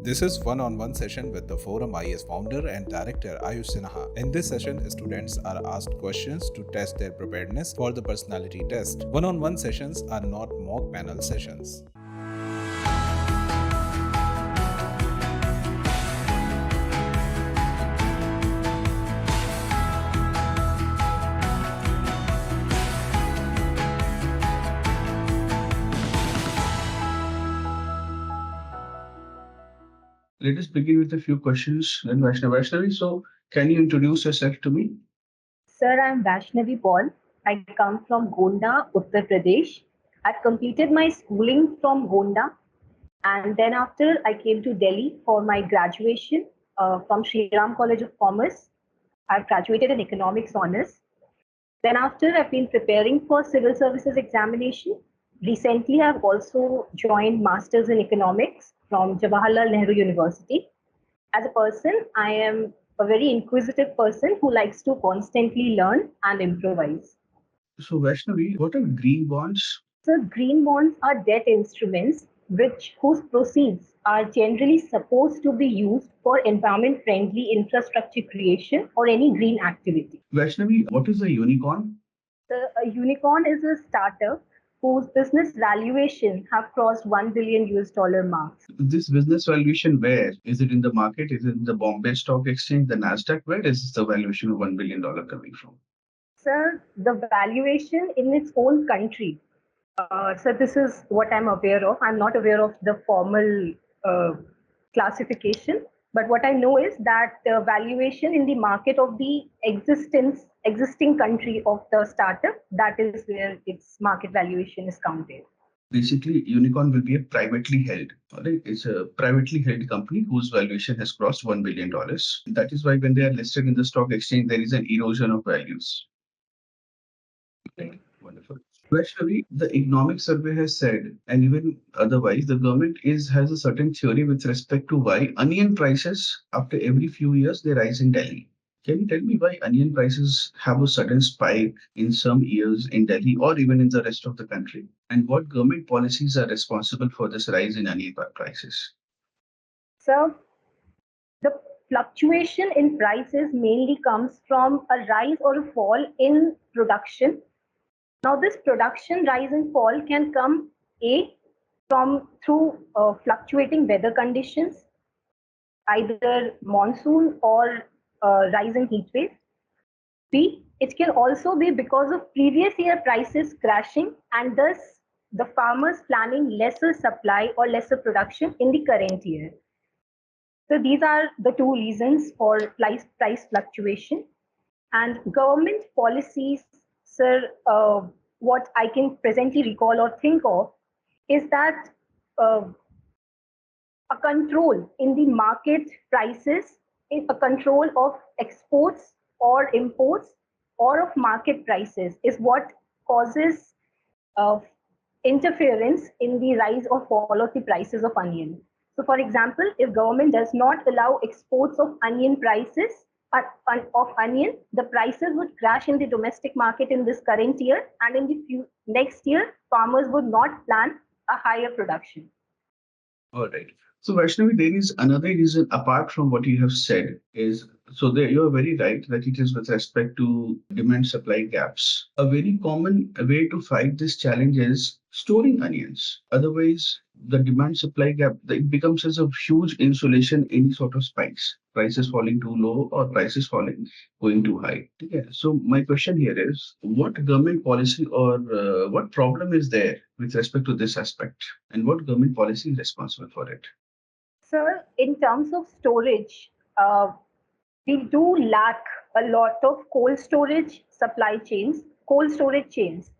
This is one-on-one session with the Forum IAS founder and director Ayush Sinha. In this session, students are asked questions to test their preparedness for the personality test. One-on-one sessions are not mock panel sessions. Let us begin with a few questions. Then Vaishnavi, so can you introduce yourself to me? Sir, I'm Vaishnavi Paul. I come from Gonda, Uttar Pradesh. I've completed my schooling from Gonda, and then after I came to Delhi for my graduation from Sriram College of Commerce. I've graduated in economics honors. Then after I've been preparing for civil services examination. Recently, I've also joined Masters in Economics from Jawaharlal Nehru University. As a person, I am a very inquisitive person who likes to constantly learn and improvise. So Vaishnavi, what are green bonds? So green bonds are debt instruments whose proceeds are generally supposed to be used for environment-friendly infrastructure creation or any green activity. Vaishnavi, what is a unicorn? A unicorn is a startup whose business valuation have crossed $1 billion US marks. This business valuation, where is it in the market? Is it in the Bombay Stock Exchange, the Nasdaq? Where is the valuation of $1 billion coming from? Sir, the valuation in its own country. So this is what I'm aware of. I'm not aware of the formal classification, but what I know is that the valuation in the market of the existing country of the startup, that is where its market valuation is counted. Basically, unicorn will be a privately held. All right, it's a privately held company whose valuation has crossed $1 billion. That is why when they are listed in the stock exchange, there is an erosion of values. Right. Wonderful. Vaishnavi, the economic survey has said, and even otherwise, the government has a certain theory with respect to why onion prices after every few years they rise in Delhi. Can you tell me why onion prices have a sudden spike in some years in Delhi or even in the rest of the country? And what government policies are responsible for this rise in onion prices? So the fluctuation in prices mainly comes from a rise or a fall in production. Now, this production rise and fall can come through fluctuating weather conditions, either monsoon or rising heat wave. B, it can also be because of previous year prices crashing and thus the farmers planning lesser supply or lesser production in the current year. So these are the two reasons for price fluctuation. And government policies, sir, what I can presently recall or think of is that a control in the market prices, a control of exports or imports or of market prices is what causes interference in the rise or fall of the prices of onion. So for example, if government does not allow exports of onion prices, of onion, the prices would crash in the domestic market in this current year, and in the next year, farmers would not plant a higher production. All right. So Vaishnavi, there is another reason apart from what you have said is so there you are very right that it is with respect to demand supply gaps. A very common way to fight this challenge is storing onions. Otherwise, the demand supply gap it becomes as a huge insulation any sort of spikes. Prices falling too low or prices falling going too high. Yeah. So my question here is, what government policy or what problem is there with respect to this aspect, and what government policy is responsible for it? So, in terms of storage, we do lack a lot of cold storage chains,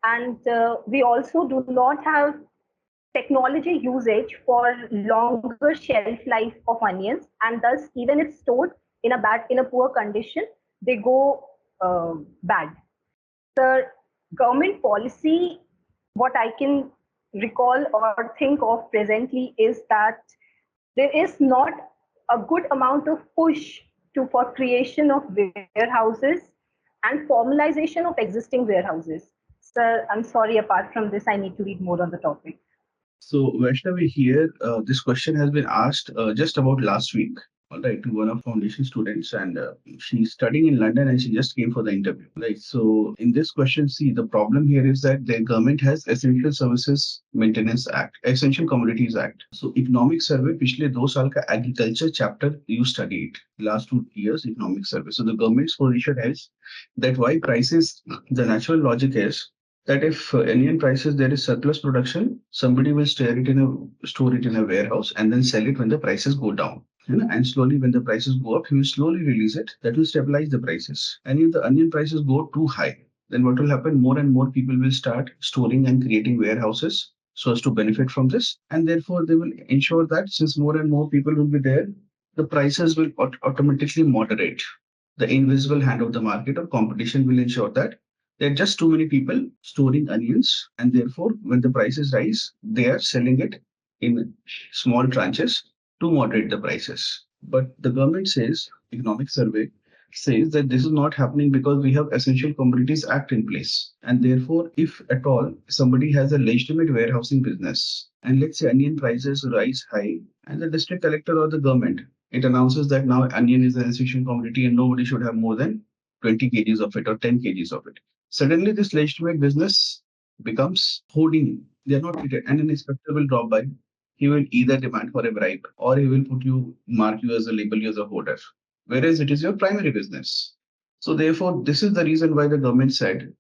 and we also do not have technology usage for longer shelf life of onions, and thus even if stored in a poor condition, they go bad. The government policy, what I can recall or think of presently is that there is not a good amount of push for creation of warehouses and formalization of existing warehouses. Sir, I'm sorry, apart from this, I need to read more on the topic. So Vaishnavi here, this question has been asked just about last week, all right, to one of foundation students, and she's studying in London and she just came for the interview, right? So in this question, see, the problem here is that the government has Essential Services Maintenance Act, Essential Commodities Act. So economic survey, पिछले 2 साल का agriculture chapter you studied, last 2 years economic survey. So the government's position is that why prices, the natural logic is that if onion prices there is surplus production, somebody will store it in a warehouse and then sell it when the prices go down. And slowly when the prices go up, he will slowly release it. That will stabilize the prices. And if the onion prices go too high, then what will happen? More and more people will start storing and creating warehouses so as to benefit from this. And therefore they will ensure that since more and more people will be there, the prices will automatically moderate. The invisible hand of the market or competition will ensure that there are just too many people storing onions, and therefore, when the prices rise, they are selling it in small tranches to moderate the prices. But the government says, economic survey says that this is not happening because we have Essential Commodities Act in place. And therefore, if at all somebody has a legitimate warehousing business, and let's say onion prices rise high, and the district collector or the government, it announces that now onion is an essential commodity and nobody should have more than 20 kgs of it or 10 kgs of it. Suddenly, this legitimate business becomes hoarding. They are not treated, and an inspector will drop by. He will either demand for a bribe or he will mark you as a label you as a hoarder, whereas it is your primary business. So, therefore, this is the reason why the government said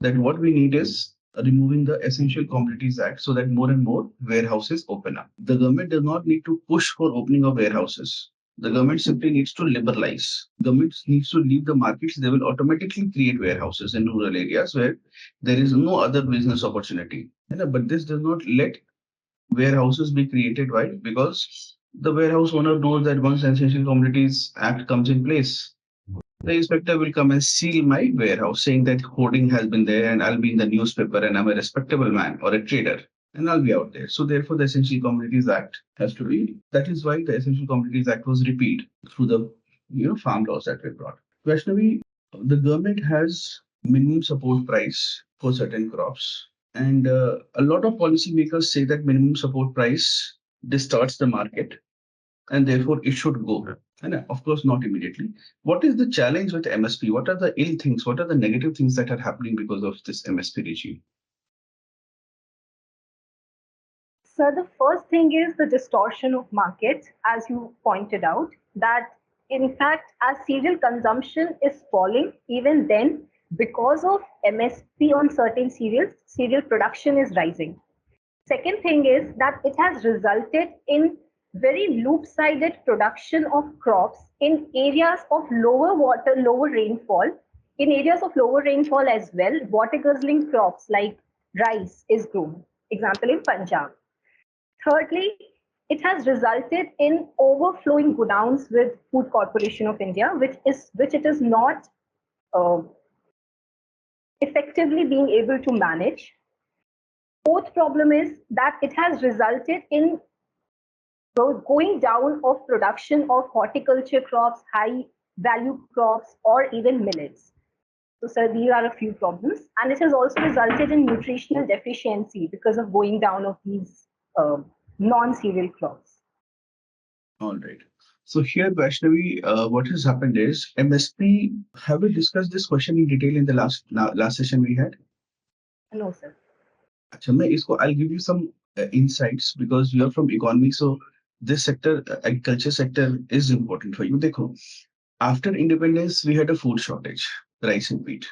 that what we need is removing the Essential Commodities Act so that more and more warehouses open up. The government does not need to push for opening of warehouses. The government simply needs to liberalize. Government needs to leave the markets. They will automatically create warehouses in rural areas where there is no other business opportunity. But this does not let warehouses be created. Why? Because the warehouse owner knows that once Essential Commodities Act comes in place, the inspector will come and seal my warehouse, saying that hoarding has been there and I'll be in the newspaper and I'm a respectable man or a trader and I'll be out there. So therefore, the Essential Commodities Act has to be. That is why the Essential Commodities Act was repealed through the farm laws that we brought. Vaishnavi, the government has minimum support price for certain crops, and a lot of policymakers say that minimum support price distorts the market and therefore it should go. And of course, not immediately. What is the challenge with MSP? What are the ill things? What are the negative things that are happening because of this MSP regime? So the first thing is the distortion of markets, as you pointed out, that in fact, as cereal consumption is falling, even then, because of MSP on certain cereals, cereal production is rising. Second thing is that it has resulted in very loop-sided production of crops in areas of lower water, lower rainfall. In areas of lower rainfall as well, water-guzzling crops like rice is grown. Example in Punjab. Thirdly, it has resulted in overflowing godowns with Food Corporation of India, which it is not uh, effectively being able to manage. Fourth problem is that it has resulted in going down of production of horticulture crops, high value crops, or even millets. So, sir, these are a few problems, and it has also resulted in nutritional deficiency because of going down of these non-cereal crops. All right. So here, Vaishnavi, what has happened is MSP. Have we discussed this question in detail in the last session we had? No, sir. अच्छा, I'll give you some insights because you are from economy, so this sector, agriculture sector, is important for you. देखो, after independence, we had a food shortage, rice and wheat.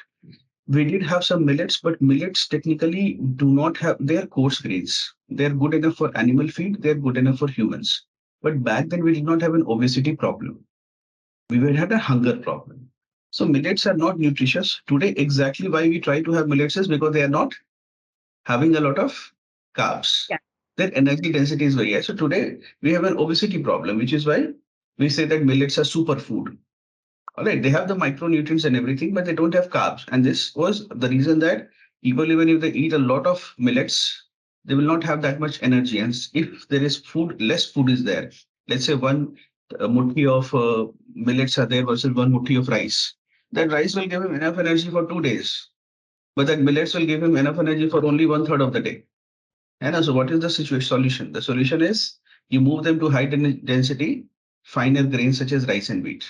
We did have some millets, but millets technically do not have, they are coarse grains. They're good enough for animal feed, they're good enough for humans. But back then, we did not have an obesity problem. We had a hunger problem. So millets are not nutritious. Today, exactly why we try to have millets is because they are not having a lot of carbs. Yeah. Their energy density is very high. So today we have an obesity problem, which is why we say that millets are superfood. All right, they have the micronutrients and everything, but they don't have carbs. And this was the reason that people, even if they eat a lot of millets, they will not have that much energy. And if there is food, less food is there. Let's say one muthi of millets are there versus one muthi of rice. That rice will give him enough energy for 2 days, but that millets will give him enough energy for only 1/3 of the day. And so what is the solution? The solution is you move them to high density, finer grains such as rice and wheat.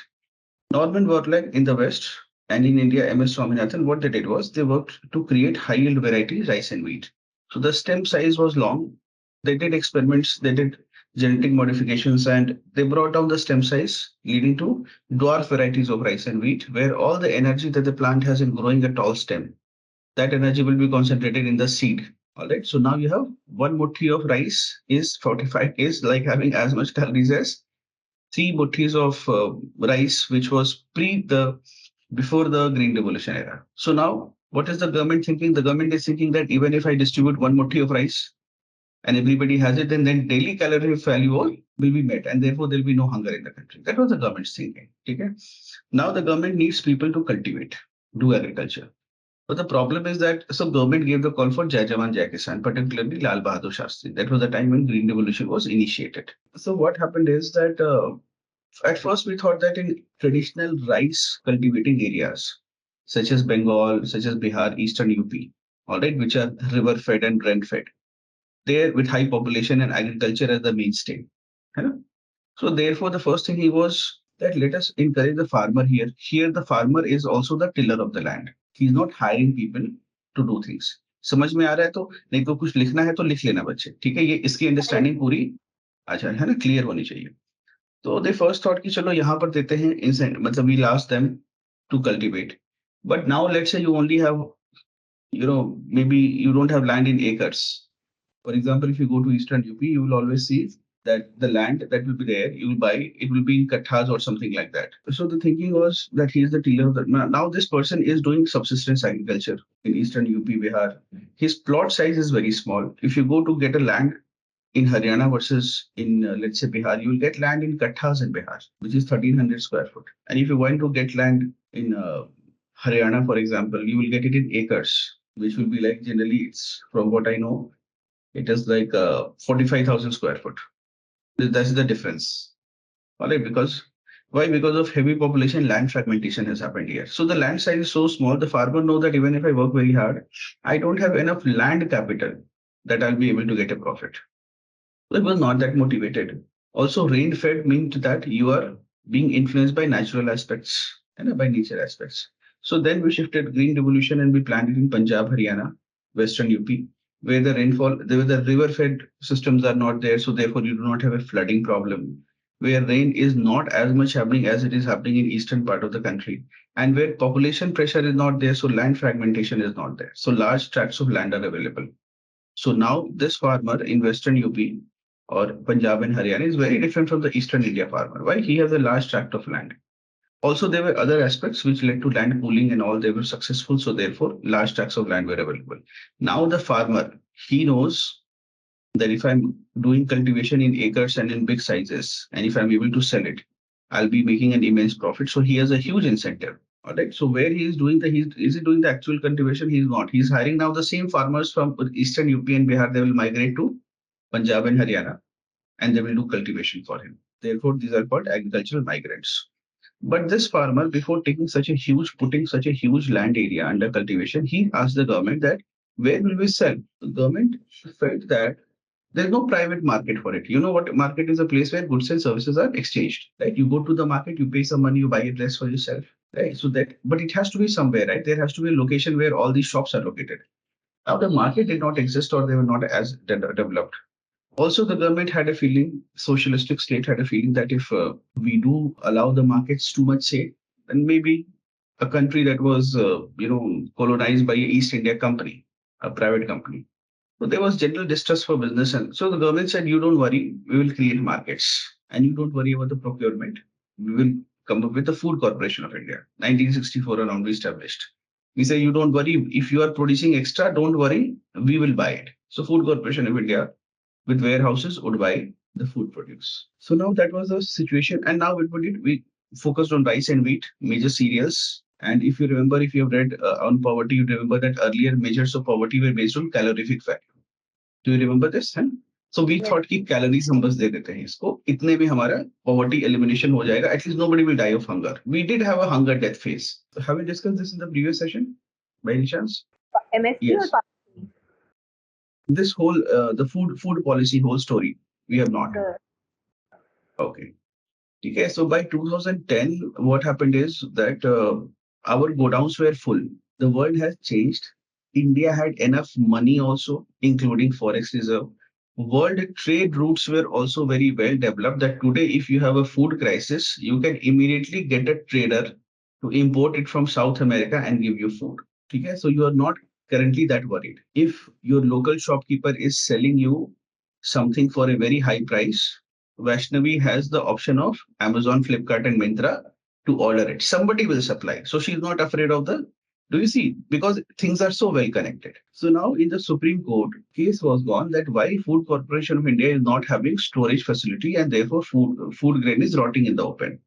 Norman Borlaug in the West and in India, MS Swaminathan, what they did was they worked to create high yield varieties, rice and wheat. So the stem size was long. They did experiments, they did genetic modifications, and they brought down the stem size, leading to dwarf varieties of rice and wheat, where all the energy that the plant has in growing a tall stem, that energy will be concentrated in the seed. All right. So now you have one muthi of rice is 45 is like having as much calories as three muttis of rice, which was before the Green Revolution era. So now, what is the government thinking? The government is thinking that even if I distribute one mutti of rice and everybody has it, then daily calorie value will be met, and therefore there will be no hunger in the country. That was the government's thinking. Okay. Now the government needs people to cultivate, do agriculture. But the problem is that so government gave the call for Jai Jawan Jai Kisan, particularly Lal Bahadur Shastri. That was the time when Green Revolution was initiated. So what happened is that at first we thought that in traditional rice cultivating areas such as Bengal, such as Bihar, Eastern UP, all right, which are river fed and rain fed, there with high population and agriculture as the mainstay. You know? So therefore, the first thing he was that let us encourage the farmer here. Here, the farmer is also the tiller of the land. He's not hiring people to do things. समझ में आ रहा है तो नहीं तो कुछ लिखना है तो लिख लेना बच्चे ठीक है ये इसकी अंडरस्टैंडिंग पूरी अच्छा है ना क्लियर होनी चाहिए तो दे फर्स्ट थॉट कि चलो यहाँ पर देते हैं इंसेंट मतलब we last them to cultivate but now let's say you only have maybe you don't have land in acres. For example, if you go to Eastern UP, you will always see that the land that will be there, you will buy, it will be in kathas or something like that. So the thinking was that he is the tiller of the. Now this person is doing subsistence agriculture in Eastern UP, Bihar. His plot size is very small. If you go to get a land in Haryana versus in, let's say, Bihar, you will get land in kathas in Bihar, which is 1300 square foot. And if you want to get land in Haryana, for example, you will get it in acres, which will be like generally, it's from what I know, it is like 45,000 square foot. That's the difference. All right, because why? Because of heavy population, land fragmentation has happened here. So the land size is so small, the farmer know that even if I work very hard, I don't have enough land capital that I'll be able to get a profit. So it was not that motivated. Also, rain fed means that you are being influenced by natural aspects and by nature aspects. So then we shifted Green Revolution and we planted in Punjab, Haryana, Western UP, where the rainfall, where the river fed systems are not there. So therefore you do not have a flooding problem, where rain is not as much happening as it is happening in eastern part of the country, and where population pressure is not there. So land fragmentation is not there. So large tracts of land are available. So now this farmer in Western UP or Punjab and Haryana is very different from the Eastern India farmer. Why? He has a large tract of land. Also, there were other aspects which led to land pooling and all. They were successful. So therefore, large tracts of land were available. Now the farmer, he knows that if I'm doing cultivation in acres and in big sizes, and if I'm able to sell it, I'll be making an immense profit. So he has a huge incentive. All right. So where he is doing is he doing the actual cultivation? He's not. He's hiring now the same farmers from Eastern UP and Bihar. They will migrate to Punjab and Haryana, and they will do cultivation for him. Therefore, these are called agricultural migrants. But this farmer, before putting such a huge land area under cultivation, he asked the government that where will we sell? The government felt that there's no private market for it. You know what market is? A place where goods and services are exchanged. Right? You go to the market, you pay some money, you buy a dress for yourself. Right. So that, but it has to be somewhere, right? There has to be a location where all these shops are located. Now the market did not exist or they were not as developed. Also, the government had a feeling, socialistic state had a feeling that if we do allow the markets too much say, then maybe a country that was, colonized by a East India company, a private company. So there was general distrust for business. And so the government said, you don't worry, we will create markets and you don't worry about the procurement. We will come up with the Food Corporation of India, 1964 around we established. We say, you don't worry, if you are producing extra, don't worry, we will buy it. So Food Corporation of India with warehouses would buy the food produce. So now that was the situation. And now we focused on rice and wheat, major cereals. And if you remember, if you have read on poverty, you remember that earlier measures of poverty were based on calorific value. Do you remember this? Huh? So we thought कि calories हम बस दे देते हैं इसको इतने में हमारा poverty elimination हो जाएगा. At least nobody will die of hunger. We did have a hunger death phase. So have we discussed this in the previous session by any chance? MSc Yes. or This whole the food policy whole story we have not. Sir. Okay. Okay. So by 2010, what happened is that our godowns were full. The world has changed. India had enough money also, including forex reserve. World trade routes were also very well developed. That today, if you have a food crisis, you can immediately get a trader to import it from South America and give you food. Okay, so you are not currently that worried. If your local shopkeeper is selling you something for a very high price, Vaishnavi has the option of Amazon, Flipkart, and Myntra to order it. Somebody will supply. So she's not afraid of the. Do you see? Because things are so well connected. So now in the Supreme Court, case was gone that why Food Corporation of India is not having storage facility and therefore food grain is rotting in the open.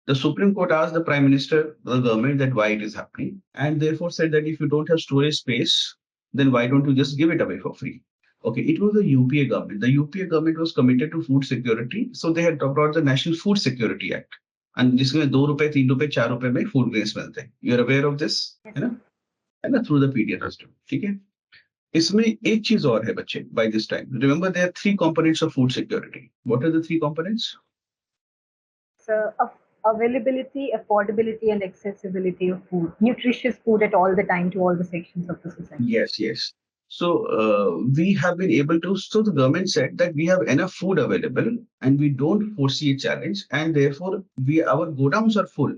The Supreme Court asked the Prime Minister, the government, that why it is happening, and therefore said that if you don't have storage space, then why don't you just give it away for free? Okay, it was the UPA government. The UPA government was committed to food security, so they had brought the National Food Security Act. And जिसमें 2 रुपए 3 रुपए 4 रुपए में food grains मिलते हैं. You are aware of this, है ना through the PDF system. ठीक है. इसमें एक चीज और है बच्चे. By this time, remember there are 3 components of food security. What are the 3 components? So, availability, affordability, and accessibility of food, nutritious food at all the time to all the sections of the society. Yes, yes. So we have been able to. So the government said that we have enough food available and we don't foresee a challenge, and therefore our godowns are full.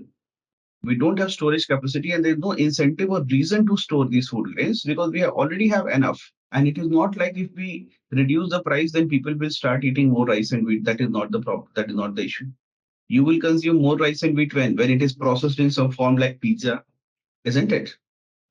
We don't have storage capacity, and there's no incentive or reason to store these food grains because we already have enough. And it is not like if we reduce the price, then people will start eating more rice and wheat. That is not the problem. That is not the issue. You will consume more rice and wheat when it is processed in some form like pizza, isn't it?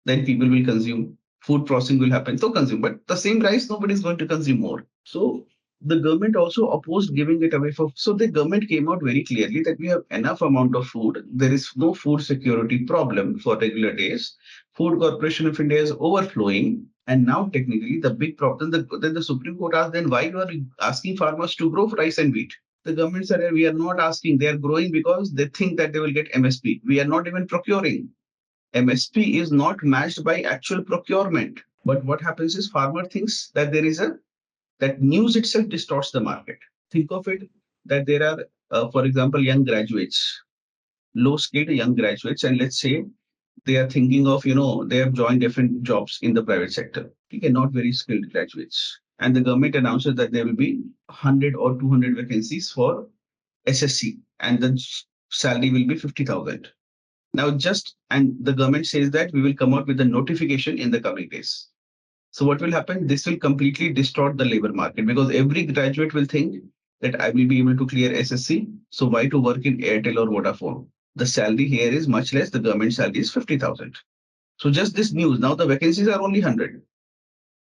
Then people will consume. Food processing will happen, so consume. But the same rice, nobody is going to consume more. So the government also opposed giving it away for. So the government came out very clearly that we have enough amount of food. There is no food security problem for regular days. Food Corporation of India is overflowing. And now technically the big problem, then the Supreme Court asked, then why you are asking farmers to grow rice and wheat? The government said, we are not asking. They are growing because they think that they will get MSP. We are not even procuring. MSP is not matched by actual procurement. But what happens is farmer thinks that that news itself distorts the market. Think of it that there are, for example, young graduates, low-skilled young graduates, and let's say they are thinking of, they have joined different jobs in the private sector. Okay, not very skilled graduates. And the government announces that there will be 100 or 200 vacancies for SSC, and the salary will be 50,000. Now, and the government says that we will come out with a notification in the coming days. So what will happen? This will completely distort the labor market because every graduate will think that I will be able to clear SSC. So why to work in Airtel or Vodafone? The salary here is much less. The government salary is 50,000. So just this news. Now the vacancies are only 100.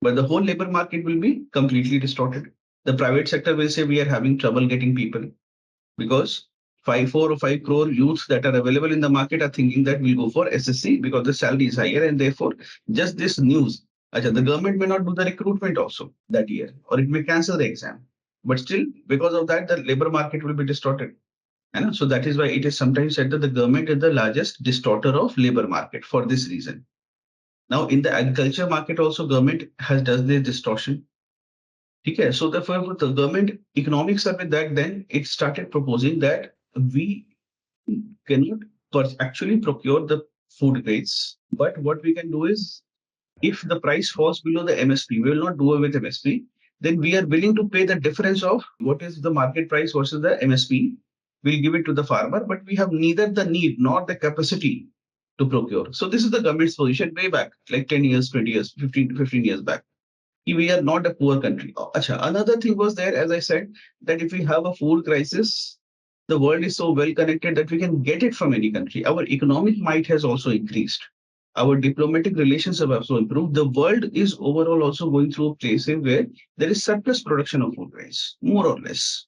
But the whole labor market will be completely distorted. The private sector will say we are having trouble getting people because 4 or 5 crore youths that are available in the market are thinking that we'll go for SSC because the salary is higher, and therefore just this news. The government may not do the recruitment also that year, or it may cancel the exam. But still, because of that, the labor market will be distorted. And so that is why it is sometimes said that the government is the largest distorter of labor market for this reason. Now, in the agriculture market also, government does this distortion. Okay, so therefore, the government economic survey that then it started proposing that we cannot actually procure the food grades, but what we can do is if the price falls below the MSP, we will not do away with MSP. Then we are willing to pay the difference of what is the market price versus the MSP. We'll give it to the farmer, but we have neither the need nor the capacity to procure. So this is the government's position way back, like 10 years, 20 years, 15 years back. We are not a poor country. Another thing was there, as I said, that if we have a food crisis, the world is so well connected that we can get it from any country. Our economic might has also increased. Our diplomatic relations have also improved. The world is overall also going through a place where there is surplus production of food grains, more or less,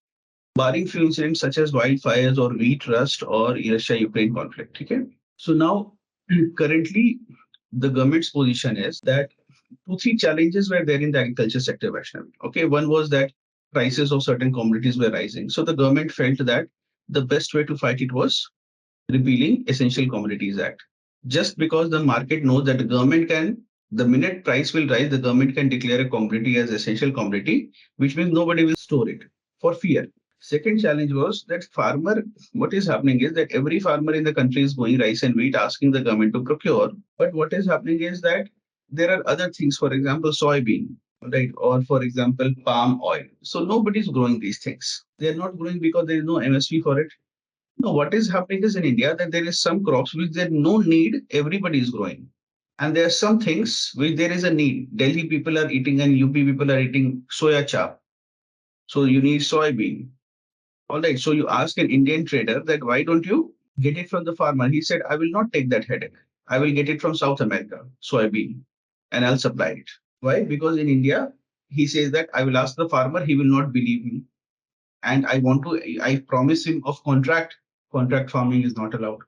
barring few incidents such as wildfires or wheat rust or Russia-Ukraine conflict. Okay? So now, currently, the government's position is that 2-3 challenges were there in the agriculture sector, Vaishnavi. Okay, one was that prices of certain commodities were rising. So the government felt that the best way to fight it was repealing Essential Commodities Act. Just because the market knows that the government can The minute price will rise, the government can declare a commodity as essential commodity, which means nobody will store it for fear. Second challenge was that farmer, what is happening is that every farmer in the country is going rice and wheat, asking the government to procure. But what is happening is that there are other things, for example, soybean, right? Or for example, palm oil. So nobody's growing these things. They are not growing because there is no MSP for it. No, what is happening is in India that there is some crops which there no need, everybody is growing. And there are some things which there is a need. Delhi people are eating and UP people are eating soya chap. So you need soybean. All right. So you ask an Indian trader that why don't you get it from the farmer? He said, I will not take that headache. I will get it from South America, soybean, and I'll supply it. Why? Because in India, he says that I will ask the farmer, he will not believe me. And I promise him of contract. Contract farming is not allowed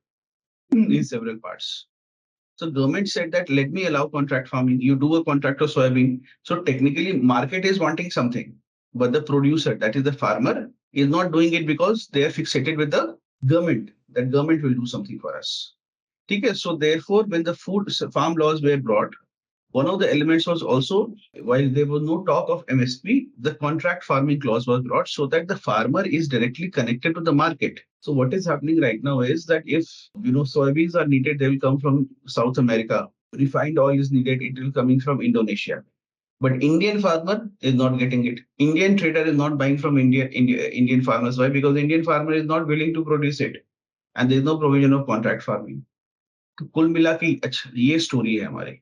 in several parts. So government said that let me allow contract farming. You do a contract of soybean. So technically market is wanting something, but the producer, that is the farmer, is not doing it because they are fixated with the government. That government will do something for us. Okay, so therefore, when the food farm laws were brought, one of the elements was also, while there was no talk of MSP, the contract farming clause was brought so that the farmer is directly connected to the market. So what is happening right now is that if soybeans are needed, they will come from South America. Refined oil is needed, it will coming from Indonesia. But Indian farmer is not getting it. Indian trader is not buying from Indian farmers. Why? Because Indian farmer is not willing to produce it, and there is no provision of contract farming. तो कुल मिला के अच्छा ये story है हमारी.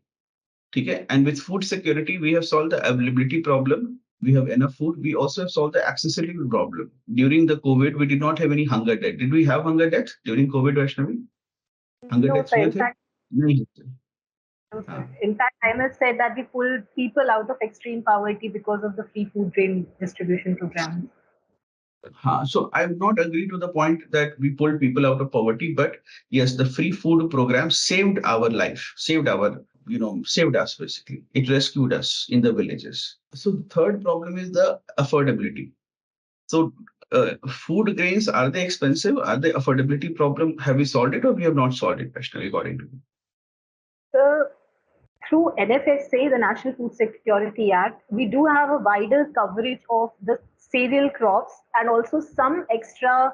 ठीक है? And with food security, we have solved the availability problem. We have enough food. We also have solved the accessibility problem. During the COVID, we did not have any hunger death. Did we have hunger death during COVID, Vaishnavi? Hunger No, deaths sir. हुए In थे? fact, नहीं थे. no, sir. हाँ. In fact, I must say that we pulled people out of extreme poverty because of the free food grain distribution programs. So I would not agree to the point that we pulled people out of poverty, but yes, the free food program saved our life, saved us basically. It rescued us in the villages. So the third problem is the affordability. So food grains, are they expensive? Are they affordability problem? Have we solved it or we have not solved it, personally, according to you? So, through NFSA, the National Food Security Act, we do have a wider coverage of the cereal crops and also some extra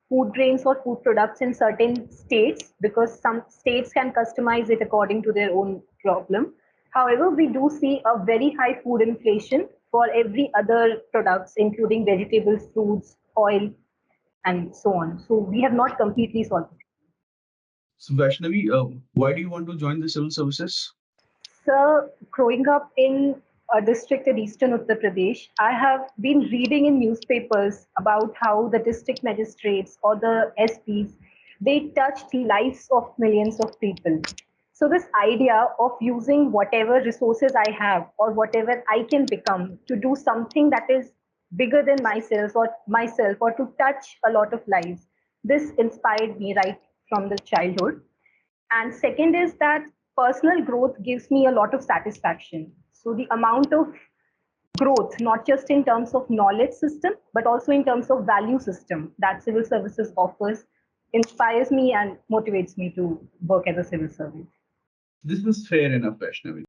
food grains or food products in certain states because some states can customize it according to their own problem. However, we do see a very high food inflation for every other products, including vegetables, fruits, oil, and so on. So we have not completely solved it. So Vaishnavi, why do you want to join the civil services? So, growing up in a district in eastern Uttar Pradesh, I have been reading in newspapers about how the district magistrates or the SPs they touched lives of millions of people. So this idea of using whatever resources I have or whatever I can become to do something that is bigger than myself or to touch a lot of lives, this inspired me right from the childhood. And second is that personal growth gives me a lot of satisfaction. So the amount of growth, not just in terms of knowledge system, but also in terms of value system that civil services offers, inspires me and motivates me to work as a civil servant. This is fair enough, Vaishnavi.